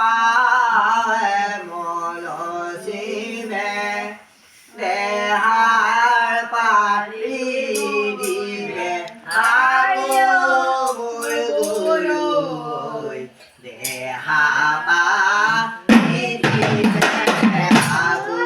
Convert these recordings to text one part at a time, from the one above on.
পায় মলচিমে দেহাৰ পাতি দিবে আৰু মোৰ গুৰু দেহা পাতি দিবে আৰু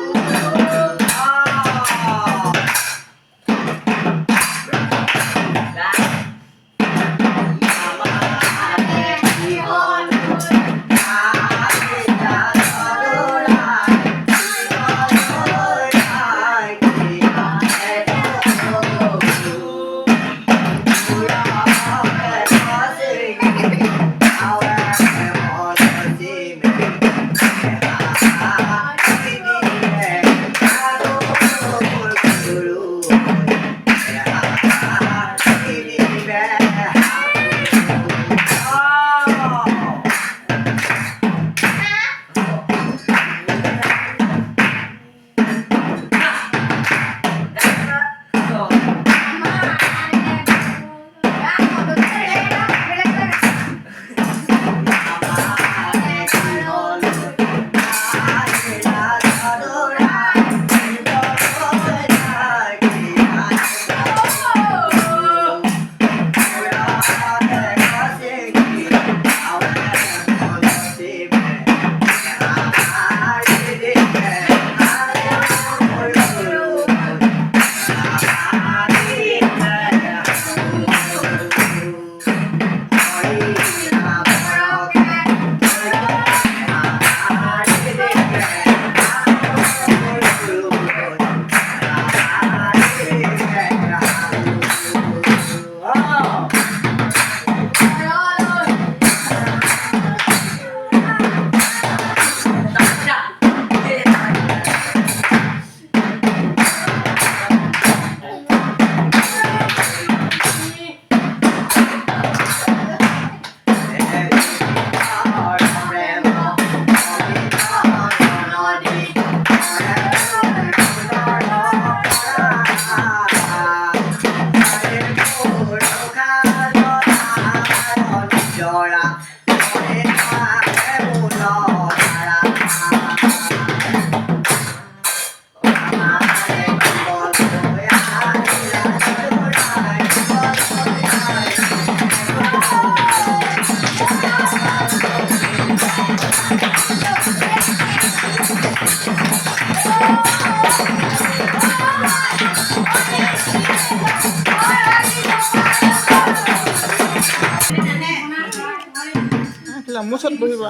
মুছত বহিবা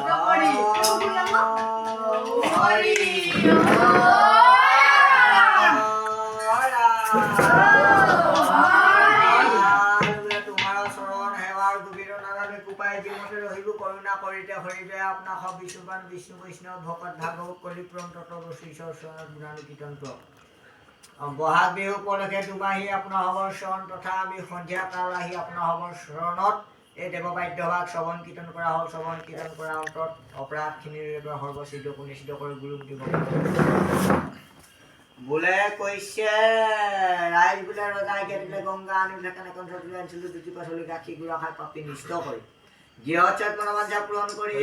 কৰুণা কৰিতে হৰিতে আপনাৰ সব বিষ্ণুবান বিষ্ণু বৈষ্ণব ভকত ভাগবত কলি প্ৰণত শ্ৰীশ্বৰ গুণানু কীৰ্তন বহাগ বিহু উপলক্ষে দুমাহী আপোনাৰ হবৰ শৰণ তথা আমি সন্ধিয়া কাল আহি আপোনাৰ হবৰ শৰণত এই দেৱবাদ্যভাগ শ্ৰৱণ কীৰ্তন কৰা হ'ল। শ্ৰৱণ কীৰ্তন কৰাৰ অন্তত অপৰাধখিনিৰ সৰ্বচিদ্ধ সুনিশ্চিত কৰি গুৰু দিব বোলে কৈছে ৰাইজ বোলে ৰজাই দিলে গংগা আনিলে কেনেকৈ ধৰি আনিছিলোঁ দুটি পাচলি গাখীৰ গুড়া খাই পাপি নিষ্ট কৰি গৃহস্থ মনোবাঞ্ছা পূৰণ কৰি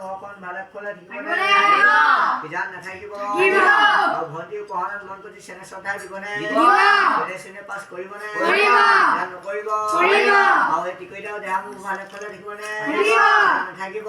ঘৰখন ভালে খোলে থাকিব নাথাকিব ভণ্টি পঢ়াত মন কৰি চেনে শ্ৰদ্ধা দিবনে চেনে পাছ কৰিবনে নকৰিব আৰু টিকৈটাও দেহা মোক ভালে খোলে থাকিবনে নাথাকিব